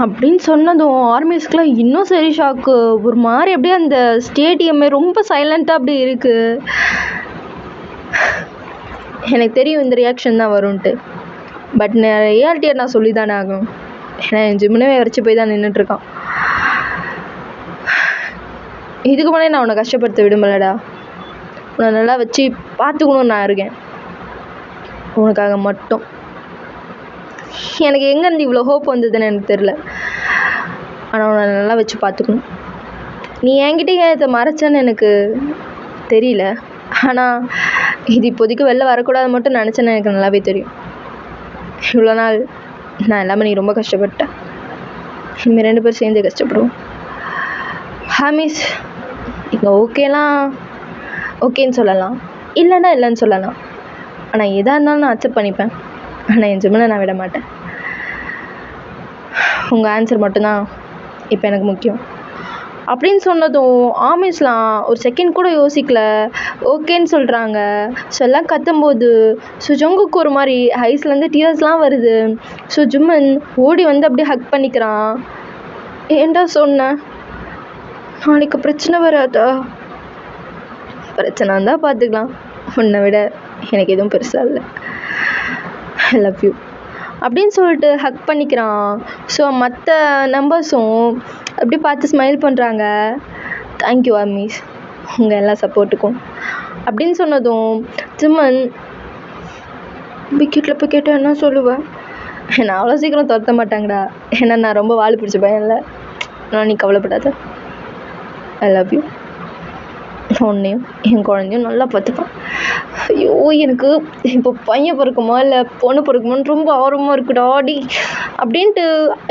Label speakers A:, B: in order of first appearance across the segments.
A: அப்படின்னு சொன்னதும் ஆர்மிஸ்க்குலாம் இன்னும் சரி ஷாக்கு. ஒரு மாதிரி அப்படியே அந்த ஸ்டேடியமே ரொம்ப சைலண்ட்டாக அப்படி இருக்குது. எனக்கு தெரியும் இந்த ரியாக்ஷன் தான் வரும்ன்ட்டு. பட் ரியாலிட்டியை நான் சொல்லி தானே ஆகணும். ஏன்னா என் ஜிம்முனே வரைச்சி போய் தான் நின்றுட்டுருக்கான். இதுக்கு முன்னாடி நான் உன்னை கஷ்டப்படுத்த விடுமலடா. உன்னை நல்லா வச்சு பார்த்துக்கணும்னு நான் இருக்கேன், உனக்காக மட்டும். எனக்கு எங்கேருந்து இவ்வளோ ஹோப் வந்ததுன்னு எனக்கு தெரில. ஆனால் உன்னை நல்லா வச்சு பார்த்துக்கணும். நீ என்கிட்ட இதை மறைச்சேன்னு எனக்கு தெரியல. ஆனால் இது இப்போதைக்கு வெளில வரக்கூடாது மட்டும் நினச்சேன்னு எனக்கு நல்லாவே தெரியும். இவ்வளோ நாள் நான் எல்லாமே நீ ரொம்ப கஷ்டப்பட்டேன். இனிமேல் 2 பேரும் சேர்ந்து கஷ்டப்படுவோம். ஹாமிஸ், இங்கே ஓகேன்னு சொல்லலாம், இல்லைன்னா இல்லைன்னு சொல்லலாம். ஆனால் எதாக இருந்தாலும் நான் அக்செப்ட் பண்ணிப்பேன். ஆனால் என் ஜிம்மனை நான் விட மாட்டேன். உங்கள் ஆன்சர் மட்டும்தான் இப்போ எனக்கு முக்கியம் அப்படின்னு சொன்னதும் ஆமிஸ்லாம் ஒரு செகண்ட் கூட யோசிக்கல, ஓகேன்னு சொல்கிறாங்க. ஸோ எல்லாம் கத்தும்போது ஜங்குக்கு ஒரு மாதிரி ஐஸ்லேருந்து டியர்ஸ்லாம் வருது. ஸோ ஜிம்மன் ஓடி வந்து அப்படியே ஹக் பண்ணிக்கிறான். ஏன்டா சொன்ன, நாளைக்கு பிரச்சனை வராதா? பிரச்சனை இருந்தால் பார்த்துக்கலாம், உன்னை விட எனக்கு எதுவும் பெருசாக இல்லை, ஐ லவ் யூ அப்படின்னு சொல்லிட்டு ஹக் பண்ணிக்கிறான். ஸோ மற்ற நம்பர்ஸும் அப்படி பார்த்து ஸ்மைல் பண்ணுறாங்க. தேங்க்யூ ஆர்மிஸ், உங்கள் எல்லா சப்போர்ட்டுக்கும் அப்படின்னு சொன்னதும் ஜிம்மன் விக்கெட்டில் போய் கேட்டால் என்ன சொல்லுவேன், என்னை அவ்வளோ சீக்கிரம் துரத்த மாட்டாங்கடா, ஏன்னா நான் ரொம்ப வாழை பிடிச்ச பையன் இல்லை. நான் நீ கவலைப்படாத, ஐ லவ் யூ. உன்னையும் என் குழந்தையும் நல்லா பார்த்துப்பான். ஐயோ, எனக்கு இப்போ பையன் பிறக்குமா இல்லை பொண்ணு பிறக்குமான்னு ரொம்ப ஆர்வமாக இருக்குடா டி அப்படின்ட்டு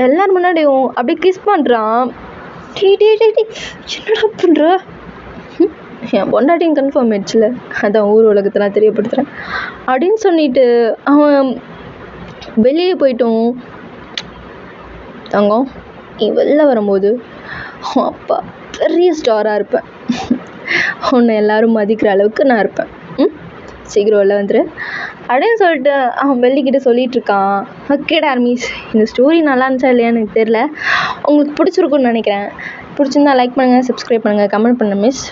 A: எல்லாரும் முன்னாடியும் அப்படியே கிஸ் பண்ணுறான். டீ என்னடா பண்ணுற? என் பொண்டாட்டியும் கன்ஃபார்ம் ஆயிடுச்சுல, அதான் ஊர் உலகத்தெல்லாம் தெரியப்படுத்துகிறேன் அப்படின்னு சொல்லிட்டு அவன் வெளியே போயிட்டோம். தங்கம், நீ வெளில வரும்போது அவன் அப்பா பெரிய ஸ்டாராக இருப்பேன், உன்னை எல்லாரும் மதிக்கிற அளவுக்கு நான் இருப்பேன், சீக்கிரம் வெளில வந்துரு அப்படின்னு சொல்லிட்டு அவன் வெள்ளிக்கிட்ட சொல்லிகிட்ருக்கான். ஓகேடா ஆர்மிஸ், இந்த ஸ்டோரி நல்லா இருந்துச்சா இல்லையான்னு எனக்கு தெரில, உங்களுக்கு பிடிச்சிருக்குன்னு நினைக்கிறேன். பிடிச்சிருந்தா லைக் பண்ணுங்கள், சப்ஸ்கிரைப் பண்ணுங்கள், கமெண்ட் பண்ணுங்கள் மிஸ்.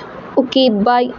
A: ஓகே, பாய்.